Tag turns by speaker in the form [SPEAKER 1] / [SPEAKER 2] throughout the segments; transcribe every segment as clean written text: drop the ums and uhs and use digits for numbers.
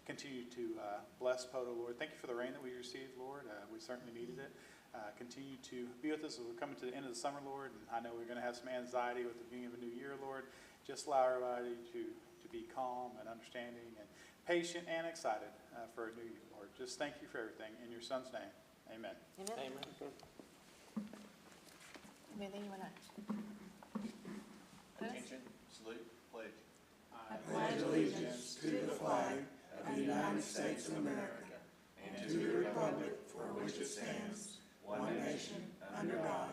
[SPEAKER 1] continue to bless Poto, Lord. Thank you for the rain that we received, Lord. We certainly needed it. Continue to be with us as we're coming to the end of the summer, Lord. And I know we're going to have some anxiety with the beginning of a new year, Lord. Just allow everybody to be calm and understanding and patient and excited for a new year, Lord. Just thank you for everything. In your Son's name, amen.
[SPEAKER 2] Amen. Anything you want to?
[SPEAKER 3] Attention, salute, pledge.
[SPEAKER 4] I pledge allegiance to the flag of the United States of America and to the republic for which it stands, one nation, under God,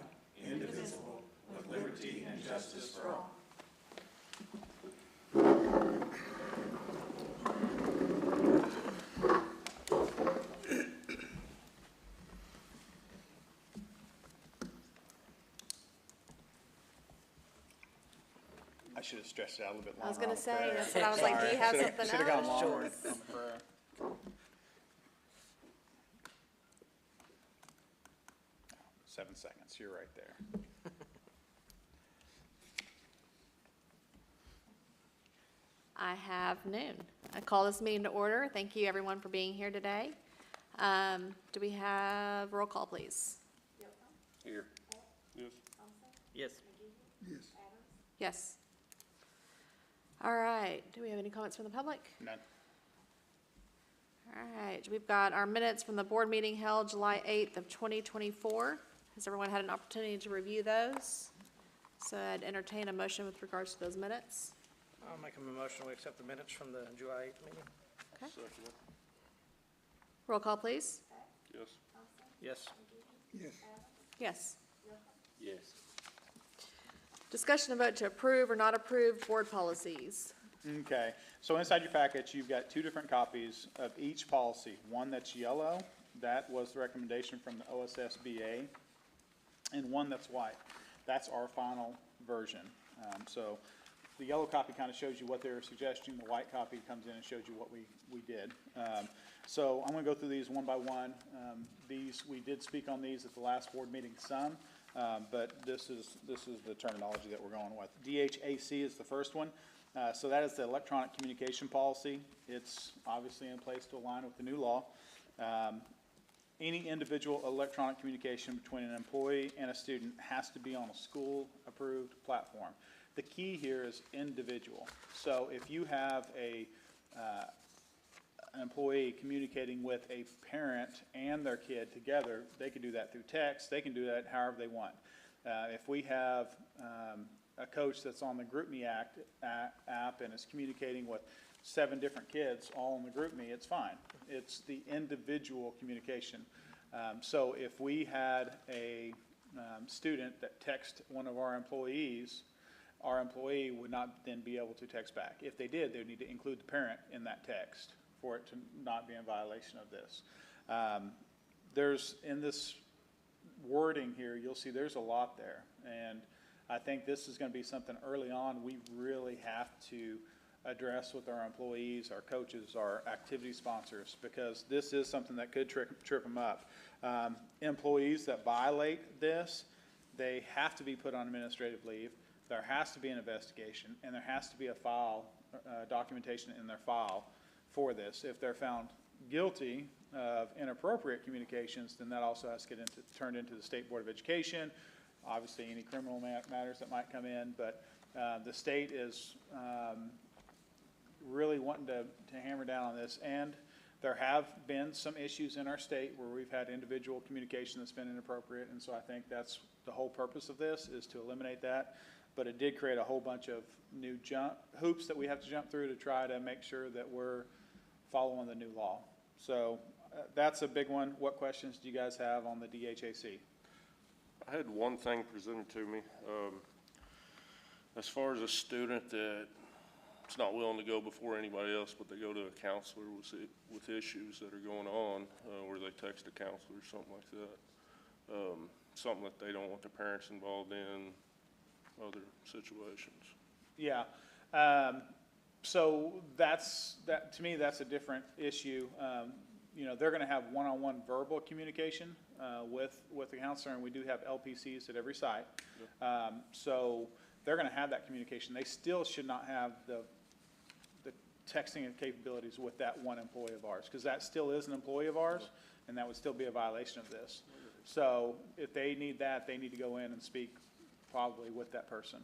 [SPEAKER 4] indivisible, with liberty and justice for all.
[SPEAKER 1] I should have stretched it out a little bit longer.
[SPEAKER 2] I was going
[SPEAKER 1] on
[SPEAKER 2] to
[SPEAKER 1] the
[SPEAKER 2] say,
[SPEAKER 1] prayer.
[SPEAKER 2] that's what I was like, do you have
[SPEAKER 1] Sorry.
[SPEAKER 2] something
[SPEAKER 1] Should have gone
[SPEAKER 2] else?
[SPEAKER 1] longer on the prayer. 7 seconds, you're right there.
[SPEAKER 2] I have noon. I call this meeting to order. Thank you, everyone, for being here today. Do we have roll call, please?
[SPEAKER 3] Here. Yes.
[SPEAKER 4] Yes.
[SPEAKER 2] Yes. All right. Do we have any comments from the public?
[SPEAKER 1] None.
[SPEAKER 2] All right. We've got our minutes from the board meeting held July 8th of 2024. Has everyone had an opportunity to review those? So I'd entertain a motion with regards to those minutes.
[SPEAKER 5] I'll make a motion, we accept the minutes from the July 8th meeting.
[SPEAKER 2] Okay.
[SPEAKER 3] Second.
[SPEAKER 2] Roll call, please.
[SPEAKER 3] Yes.
[SPEAKER 5] Yes.
[SPEAKER 4] Yes.
[SPEAKER 2] Yes.
[SPEAKER 3] Yes.
[SPEAKER 2] Discussion and vote to approve or not approve board policies.
[SPEAKER 1] Okay, so inside your package, you've got 2 different copies of each policy. One that's yellow, that was the recommendation from the OSSBA, and one that's white. That's our final version. So the yellow copy kind of shows you what they're suggesting. The white copy comes in and shows you what we did. So I'm going to go through these one by one. We did speak on these at the last board meeting some, but this is the terminology that we're going with. DHAC is the first one. So that is the electronic communication policy. It's obviously in place to align with the new law. Any individual electronic communication between an employee and a student has to be on a school-approved platform. The key here is individual. So if you have an employee communicating with a parent and their kid together, they can do that through text. They can do that however they want. If we have a coach that's on the GroupMe app and is communicating with 7 different kids all in the GroupMe, it's fine. It's the individual communication. So if we had a student that texts one of our employees, our employee would not then be able to text back. If they did, they would need to include the parent in that text for it to not be in violation of this. There's, in this wording here, you'll see there's a lot there. And I think this is going to be something early on we really have to address with our employees, our coaches, our activity sponsors, because this is something that could trip them up. Employees that violate this, they have to be put on administrative leave. There has to be an investigation, and there has to be a file, documentation in their file for this. If they're found guilty of inappropriate communications, then that also has to get turned into the State Board of Education. Obviously, any criminal matters that might come in, but the state is really wanting to hammer down on this. And there have been some issues in our state where we've had individual communication that's been inappropriate, and so I think that's the whole purpose of this, is to eliminate that. But it did create a whole bunch of new hoops that we have to jump through to try to make sure that we're following the new law. So that's a big one. What questions do you guys have on the DHAC?
[SPEAKER 6] I had one thing presented to me. As far as a student that's not willing to go before anybody else, but they go to a counselor with issues that are going on, or they text a counselor or something like that, something that they don't want the parents involved in, other situations. Yeah.
[SPEAKER 1] So to me, that's a different issue. You know, they're going to have one-on-one verbal communication with the counselor, and we do have LPCs at every site. So they're going to have that communication. They still should not have the texting capabilities with that one employee of ours, because that still is an employee of ours, and that would still be a violation of this. So if they need that, they need to go in and speak probably with that person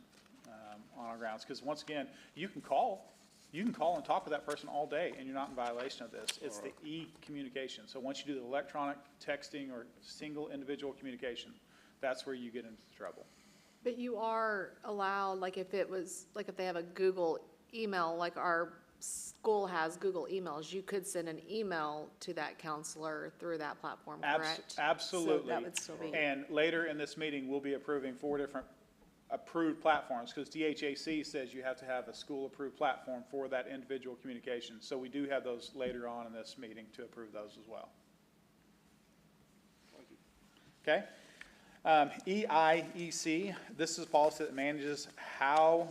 [SPEAKER 1] on our grounds. Because once again, you can call and talk with that person all day, and you're not in violation of this. It's the e-communication. So once you do the electronic texting or single individual communication, that's where you get into trouble.
[SPEAKER 2] But you are allowed, like if it was, like if they have a Google email, like our school has Google emails, you could send an email to that counselor through that platform, correct?
[SPEAKER 1] Absolutely.
[SPEAKER 2] So that would still be.
[SPEAKER 1] And later in this meeting, we'll be approving 4 different approved platforms, because DHAC says you have to have a school-approved platform for that individual communication. So we do have those later on in this meeting to approve those as well. Okay? EIEC, this is a policy that manages how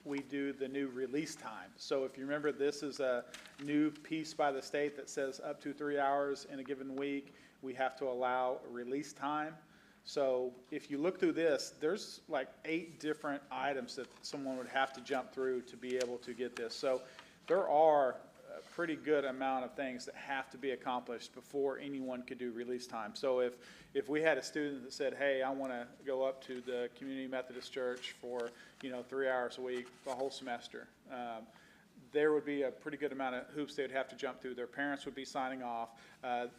[SPEAKER 1] we do the new release time. So if you remember, this is a new piece by the state that says up to 3 hours in a given week, we have to allow release time. So if you look through this, there's like 8 different items that someone would have to jump through to be able to get this. So there are a pretty good amount of things that have to be accomplished before anyone could do release time. So if we had a student that said, hey, I want to go up to the Community Methodist Church for, 3 hours a week, the whole semester, there would be a pretty good amount of hoops they would have to jump through. Their parents would be signing off.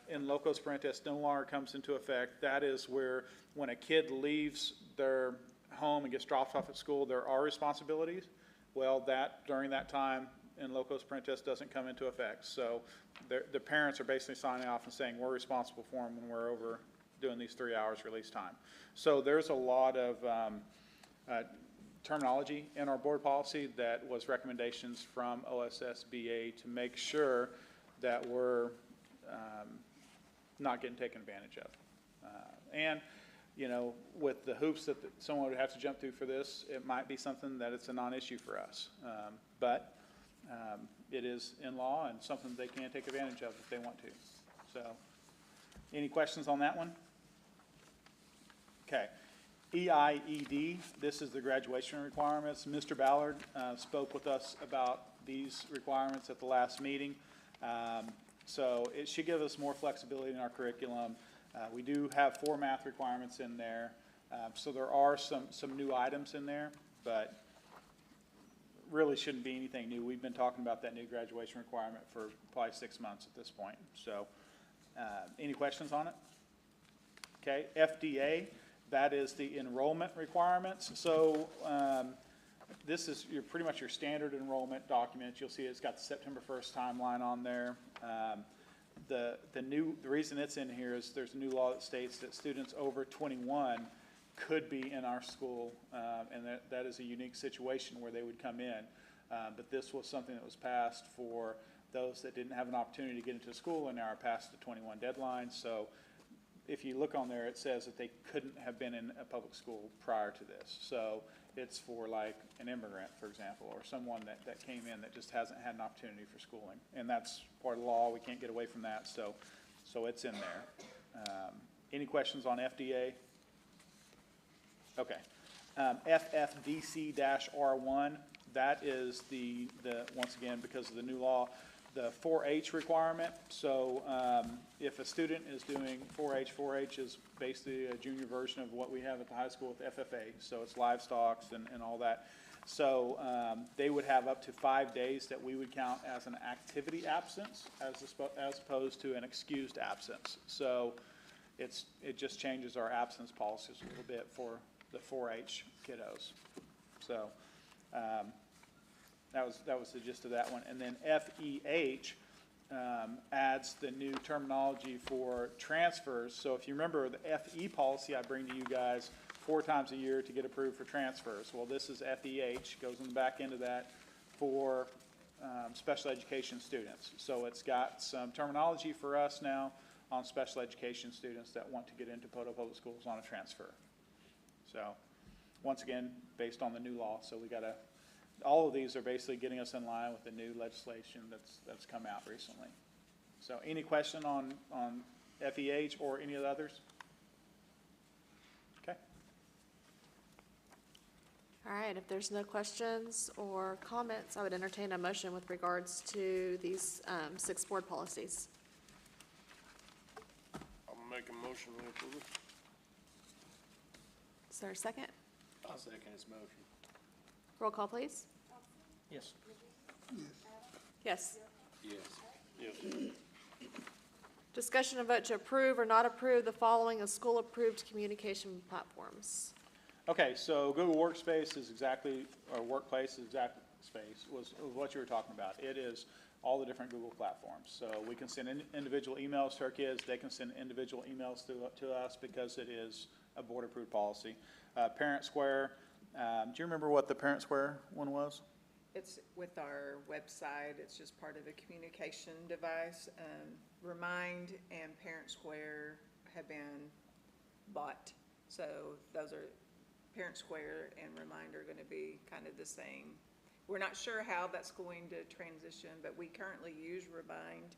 [SPEAKER 1] In Locos Parentis no longer comes into effect. That is where when a kid leaves their home and gets dropped off at school, there are responsibilities. Well, during that time in Locos Parentis doesn't come into effect. So the parents are basically signing off and saying we're responsible for them when we're over doing these 3 hours release time. So there's a lot of terminology in our board policy that was recommendations from OSSBA to make sure that we're not getting taken advantage of. And, with the hoops that someone would have to jump through for this, it might be something that it's a non-issue for us. But it is in law and something they can take advantage of if they want to. So, any questions on that one? Okay. EIED, this is the graduation requirements. Mr. Ballard spoke with us about these requirements at the last meeting. So it should give us more flexibility in our curriculum. We do have 4 math requirements in there. So there are some new items in there, but really shouldn't be anything new. We've been talking about that new graduation requirement for probably 6 months at this point. So any questions on it? Okay, FDA. That is the enrollment requirements. So this is pretty much your standard enrollment document. You'll see it's got the September 1st timeline on there. The reason it's in here is there's a new law that states that students over 21 could be in our school, and that is a unique situation where they would come in. But this was something that was passed for those that didn't have an opportunity to get into school and now are past the 21 deadline. So if you look on there, it says that they couldn't have been in a public school prior to this. So it's for like an immigrant, for example, or someone that came in that just hasn't had an opportunity for schooling. And that's part of the law. We can't get away from that. So it's in there. Any questions on FDA? Okay. FFDC-R1, that is the once again, because of the new law, the 4-H requirement. So if a student is doing 4-H, 4-H is basically a junior version of what we have at the high school with FFA. So it's livestock and all that. So they would have up to 5 days that we would count as an activity absence as opposed to an excused absence. So it just changes our absence policies a little bit for the 4-H kiddos. So that was the gist of that one. And then FEH adds the new terminology for transfers. So if you remember the FE policy I bring to you guys 4 times a year to get approved for transfers. Well, this is FEH, goes in the back end of that for special education students. So it's got some terminology for us now on special education students that want to get into Poto Public Schools on a transfer. So once again, based on the new law, so we got to, all of these are basically getting us in line with the new legislation that's come out recently. So any question on FEH or any of the others? Okay.
[SPEAKER 2] All right, if there's no questions or comments, I would entertain a motion with regards to these 6 board policies.
[SPEAKER 6] I'll make a motion to approve it.
[SPEAKER 2] Is there a second?
[SPEAKER 3] I'll second his motion.
[SPEAKER 2] Roll call, please.
[SPEAKER 5] Yes.
[SPEAKER 2] Yes.
[SPEAKER 3] Yes.
[SPEAKER 6] Yes.
[SPEAKER 2] Discussion and vote to approve or not approve the following as school-approved communication platforms.
[SPEAKER 1] Okay, so Google Workspace is exactly, or Workplace is exact space, was what you were talking about. It is all the different Google platforms. So we can send individual emails to our kids, they can send individual emails to us because it is a board-approved policy. Parent Square, do you remember what the Parent Square one was?
[SPEAKER 7] It's with our website, it's just part of a communication device. Remind and Parent Square have been bought, so those are, Parent Square and Remind are gonna be kind of the same. We're not sure how that's going to transition, but we currently use Remind.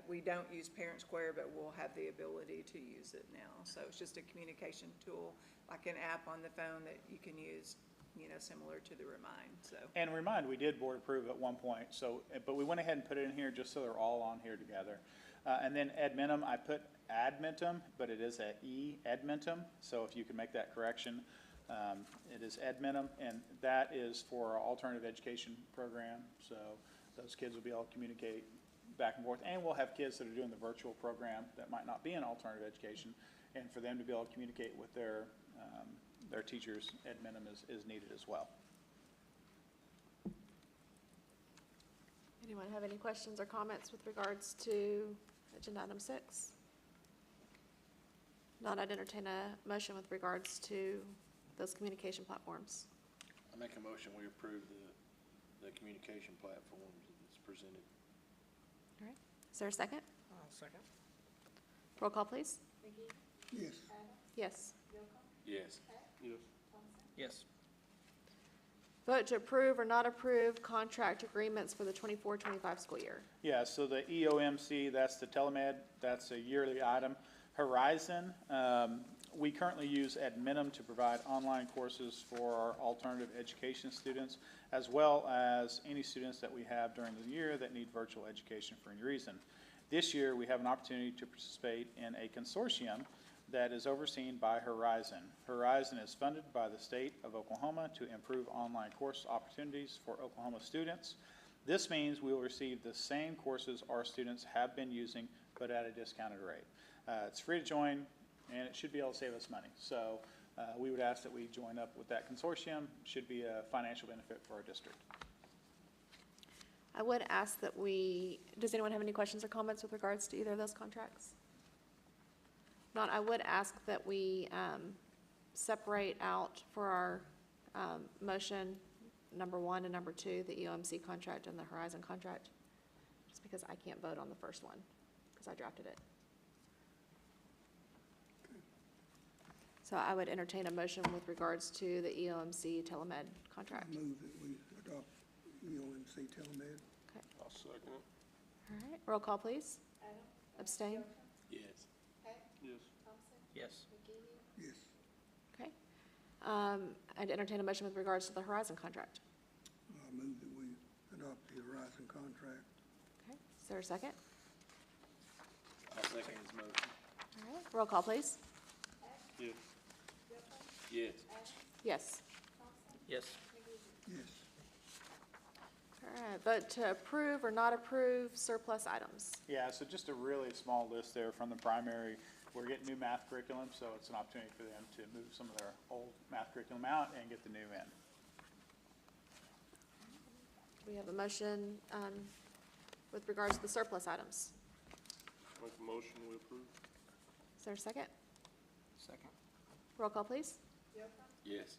[SPEAKER 7] We don't use Parent Square, but we'll have the ability to use it now. So it's just a communication tool, like an app on the phone that you can use, you know, similar to the Remind, so.
[SPEAKER 1] And Remind, we did board approve at one point, so, but we went ahead and put it in here just so they're all on here together. And then Edmentum, I put Admentum, but it is a Edmentum, so if you can make that correction, it is Edmentum, and that is for our alternative education program, so those kids will be able to communicate back and forth, and we'll have kids that are doing the virtual program that might not be in alternative education, and for them to be able to communicate with their teachers, Edmentum is needed as well.
[SPEAKER 2] Anyone have any questions or comments with regards to agenda item 6? Not, I'd entertain a motion with regards to those communication platforms.
[SPEAKER 3] I make a motion, we approve the communication platforms that's presented.
[SPEAKER 2] All right, is there a second?
[SPEAKER 5] I'll second.
[SPEAKER 2] Roll call, please.
[SPEAKER 4] Yes.
[SPEAKER 2] Yes.
[SPEAKER 3] Yes.
[SPEAKER 6] Yes.
[SPEAKER 5] Yes.
[SPEAKER 1] Vote to approve or not approve contract agreements for the 24-25 school year.
[SPEAKER 2] Yeah, so the EOMC, that's the telemed, that's a yearly item. Horizon, we currently use Adminum to provide online courses for our alternative education students, as well as any students that we have during the year that need virtual education for any reason. This year, we have an opportunity to participate in a consortium that is overseen by Horizon. Horizon is funded by the state of Oklahoma to improve online course opportunities for Oklahoma students. This means we will receive the same courses our students have been using, but at a discounted rate. It's free to join, and it should be able to save us money. So we would ask that we join up with that consortium. Should be a financial benefit for our district.
[SPEAKER 1] I would ask that does anyone have any questions or comments with regards to either of those contracts? Not, I would ask that we separate out for our motion number 1 and number 2, the EOMC contract and the Horizon contract, just because I can't vote on the first one, because I drafted it. So I would entertain a motion with regards to the EOMC telemed contract.
[SPEAKER 4] Move that we adopt EOMC telemed.
[SPEAKER 6] I'll second it.
[SPEAKER 1] All right, roll call, please. Abstain?
[SPEAKER 3] Yes.
[SPEAKER 6] Yes.
[SPEAKER 5] Yes.
[SPEAKER 4] Yes.
[SPEAKER 1] Okay. I'd entertain a motion with regards to the Horizon contract.
[SPEAKER 4] Move that we adopt the Horizon contract.
[SPEAKER 1] Okay, is there a second?
[SPEAKER 3] I'll second his motion.
[SPEAKER 1] All right, roll call, please.
[SPEAKER 6] Yes.
[SPEAKER 3] Yes.
[SPEAKER 1] Yes.
[SPEAKER 5] Yes.
[SPEAKER 4] Yes.
[SPEAKER 1] All right, vote to approve or not approve surplus items.
[SPEAKER 2] Yeah, so just a really small list there from the primary. We're getting new math curriculum, so it's an opportunity for them to move some of their old math curriculum out and get the new in.
[SPEAKER 1] We have a motion with regards to the surplus items.
[SPEAKER 6] Make a motion, we approve.
[SPEAKER 1] Is there a second?
[SPEAKER 5] Second.
[SPEAKER 1] Roll call, please.
[SPEAKER 3] Yes.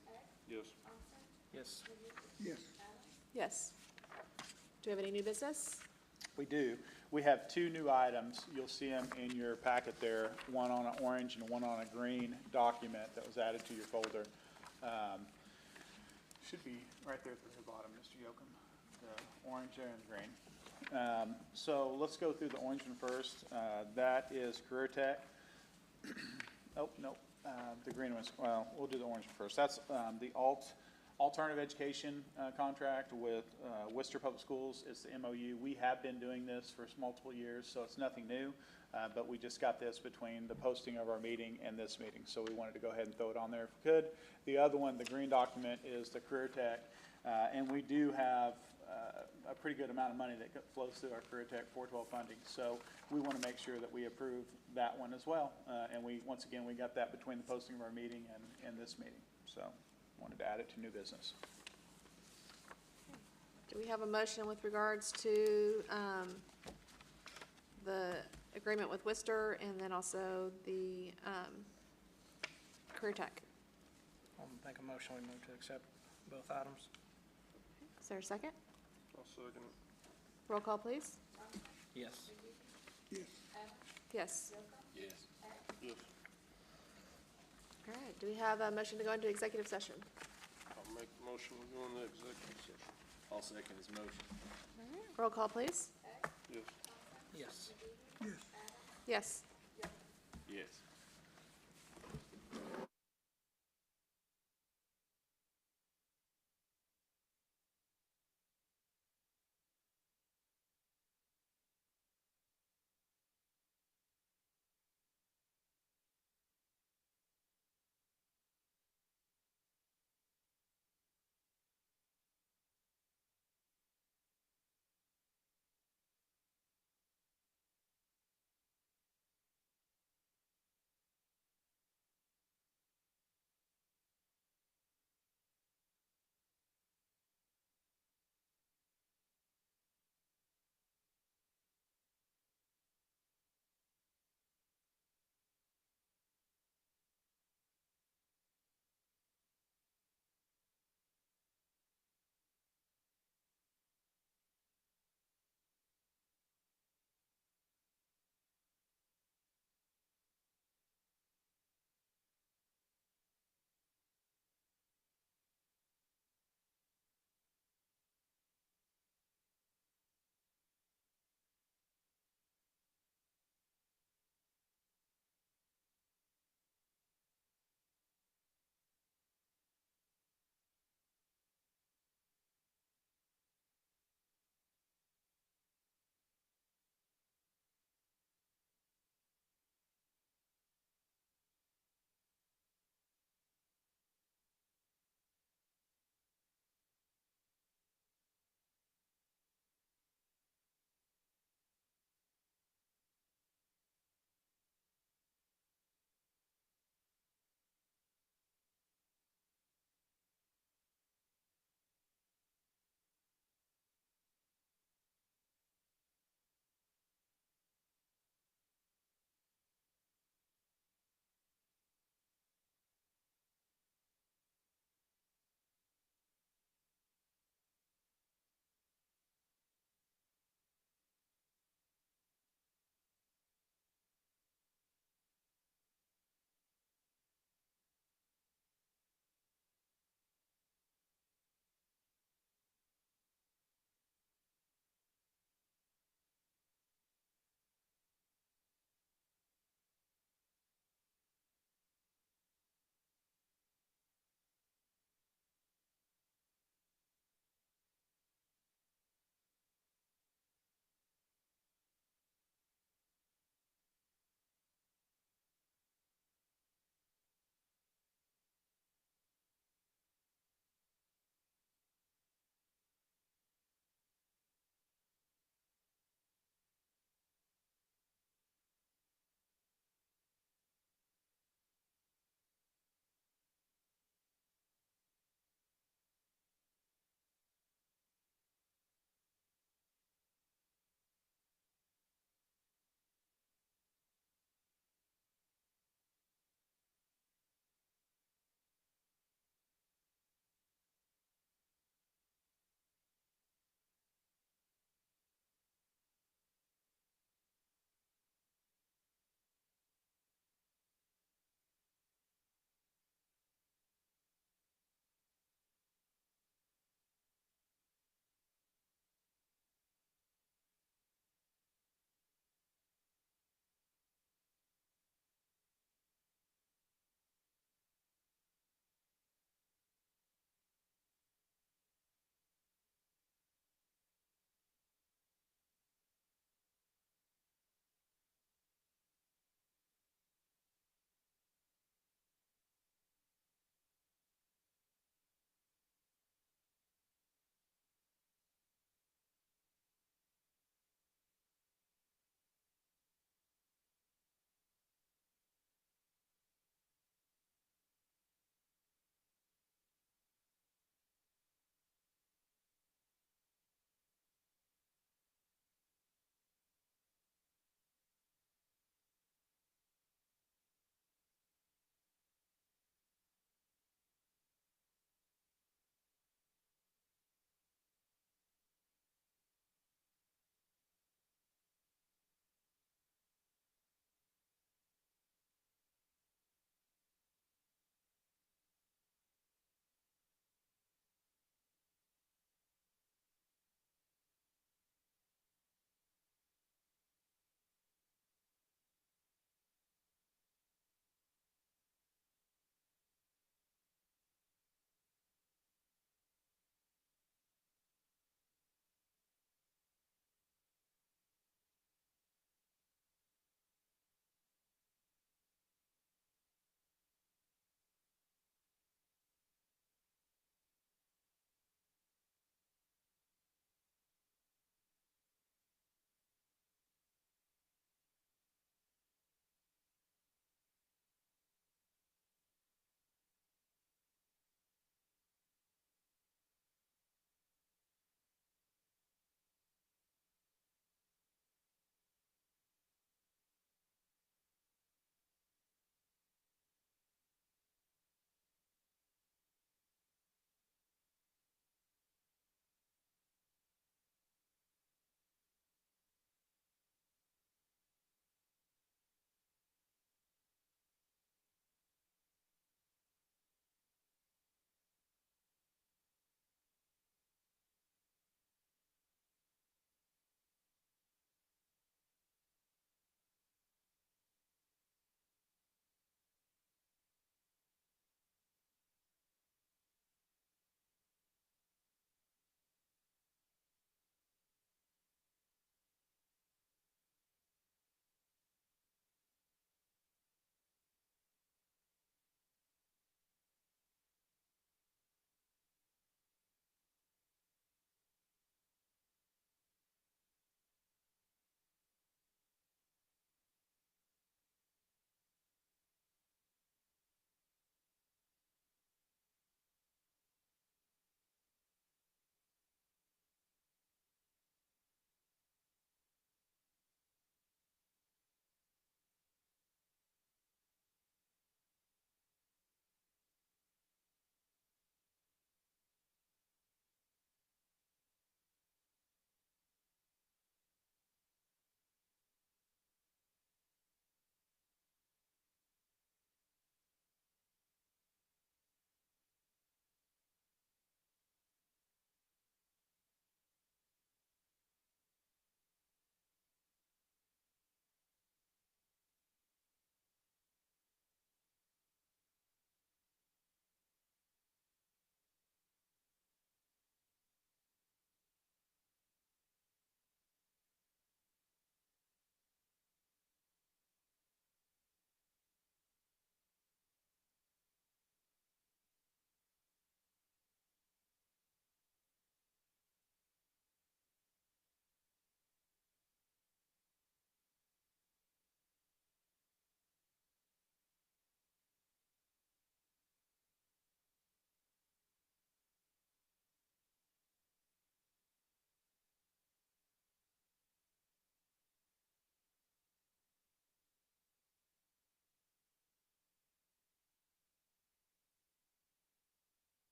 [SPEAKER 6] Yes.
[SPEAKER 5] Yes.
[SPEAKER 4] Yes.
[SPEAKER 1] Yes. Do we have any new business?
[SPEAKER 2] We do. We have 2 new items. You'll see them in your packet there, one on an orange and one on a green document that was added to your folder. Should be right there at the very bottom, Mr. Yocum, the orange and green. So let's go through the orange one first. That is Career Tech. Oh, no, the green one's, well, we'll do the orange one first. That's the alt
[SPEAKER 1] alternative education contract with Worcester Public Schools. It's the MOU. We have been doing this for multiple years, so it's nothing new. But we just got this between the posting of our meeting and this meeting, so we wanted to go ahead and throw it on there if we could. The other one, the green document, is the Career Tech, and we do have a pretty good amount of money that flows through our Career Tech 412 funding. So we want to make sure that we approve that one as well. And once again, we got that between the posting of our meeting and this meeting. So wanted to add it to new business.
[SPEAKER 2] Do we have a motion with regards to the agreement with Worcester and then also the Career Tech?
[SPEAKER 5] I'll make a motion, we move to accept both items.
[SPEAKER 2] Is there a second?
[SPEAKER 6] I'll second it.
[SPEAKER 2] Roll call, please.
[SPEAKER 5] Yes.
[SPEAKER 4] Yes.
[SPEAKER 2] Yes.
[SPEAKER 3] Yes.
[SPEAKER 6] Yes.
[SPEAKER 2] All right, do we have a motion to go into executive session?
[SPEAKER 6] I'll make the motion, we go into executive session.
[SPEAKER 3] I'll second his motion.
[SPEAKER 2] Roll call, please.
[SPEAKER 6] Yes.
[SPEAKER 5] Yes.
[SPEAKER 2] Yes.
[SPEAKER 3] Yes.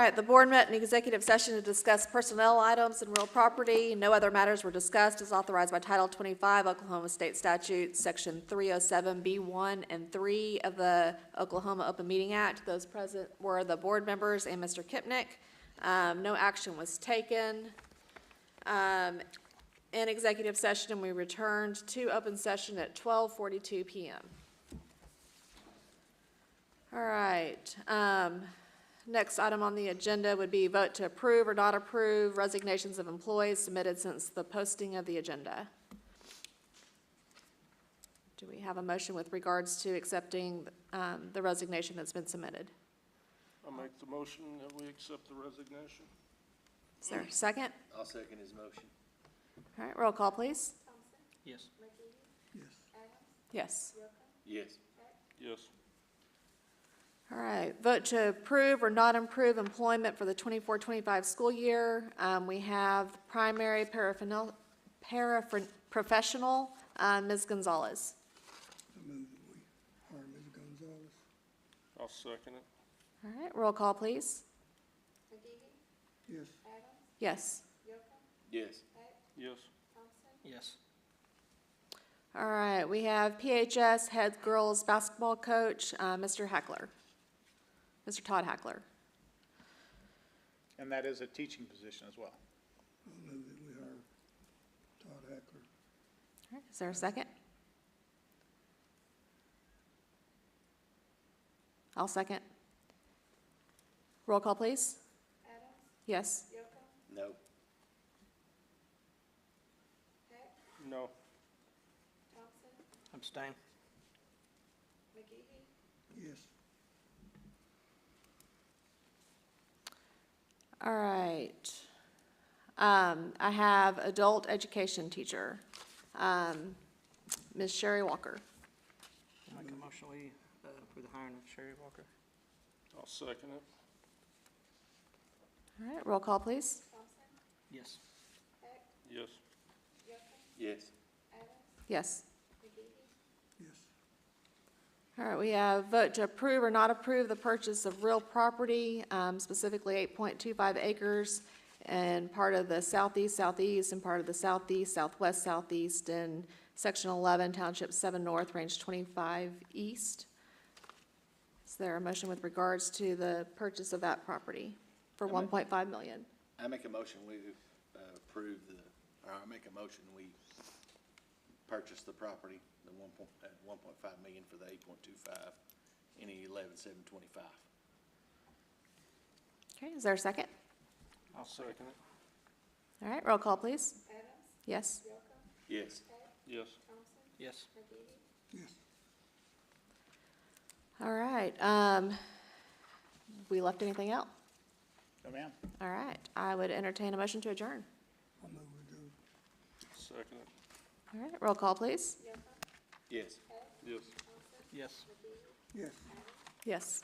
[SPEAKER 2] right, the board met in executive session to discuss personnel items and real property. No other matters were discussed as authorized by Title 25 Oklahoma State Statute, Section 307B1 and 3 of the Oklahoma Open Meeting Act. Those present were the board members and Mr. Kipnick. No action was taken in executive session, and we returned to open session at 12:42 PM. All right, next item on the agenda would be vote to approve or not approve resignations of employees submitted since the posting of the agenda. Do we have a motion with regards to accepting the resignation that's been submitted?
[SPEAKER 6] I make the motion that we accept the resignation.
[SPEAKER 2] Is there a second?
[SPEAKER 3] I'll second his motion.
[SPEAKER 2] All right, roll call, please.
[SPEAKER 5] Yes.
[SPEAKER 2] Yes.
[SPEAKER 3] Yes.
[SPEAKER 6] Yes.
[SPEAKER 2] All right, vote to approve or not approve employment for the 24-25 school year. We have primary paraprofessional, Ms. Gonzalez.
[SPEAKER 4] I move that we hire Ms. Gonzalez.
[SPEAKER 6] I'll second it.
[SPEAKER 2] All right, roll call, please.
[SPEAKER 4] Yes.
[SPEAKER 2] Yes.
[SPEAKER 3] Yes.
[SPEAKER 6] Yes.
[SPEAKER 5] Yes.
[SPEAKER 2] All right, we have PHS head girls basketball coach, Mr. Hackler, Mr. Todd Hackler.
[SPEAKER 1] And that is a teaching position as well.
[SPEAKER 4] I move that we hire Todd Hackler.
[SPEAKER 2] All right, is there a second? I'll second. Roll call, please. Yes.
[SPEAKER 3] No.
[SPEAKER 6] No.
[SPEAKER 5] Abstain.
[SPEAKER 4] Yes.
[SPEAKER 2] All right. I have adult education teacher, Ms. Sherry Walker.
[SPEAKER 5] I'll make a motion, we approve the hiring of Sherry Walker.
[SPEAKER 6] I'll second it.
[SPEAKER 2] All right, roll call, please.
[SPEAKER 5] Yes.
[SPEAKER 6] Yes.
[SPEAKER 3] Yes.
[SPEAKER 2] Yes.
[SPEAKER 4] Yes.
[SPEAKER 2] All right, we have vote to approve or not approve the purchase of real property, specifically 8.25 acres and part of the southeast and part of the southwest in Section 11, Township 7 North, Range 25 East. Is there a motion with regards to the purchase of that property for $1.5 million?
[SPEAKER 3] I make a motion, we approve I make a motion, we purchase the property, the 1.5 million for the 8.25, any 11,725.
[SPEAKER 2] Okay, is there a second?
[SPEAKER 6] I'll second it.
[SPEAKER 2] All right, roll call, please. Yes.
[SPEAKER 3] Yes.
[SPEAKER 6] Yes.
[SPEAKER 5] Yes.
[SPEAKER 4] Yes.
[SPEAKER 2] All right, we left anything out?
[SPEAKER 1] No, ma'am.
[SPEAKER 2] All right, I would entertain a motion to adjourn.
[SPEAKER 4] I move we do.
[SPEAKER 6] Second it.
[SPEAKER 2] All right, roll call, please.
[SPEAKER 3] Yes.
[SPEAKER 6] Yes.
[SPEAKER 5] Yes.
[SPEAKER 4] Yes.
[SPEAKER 2] Yes.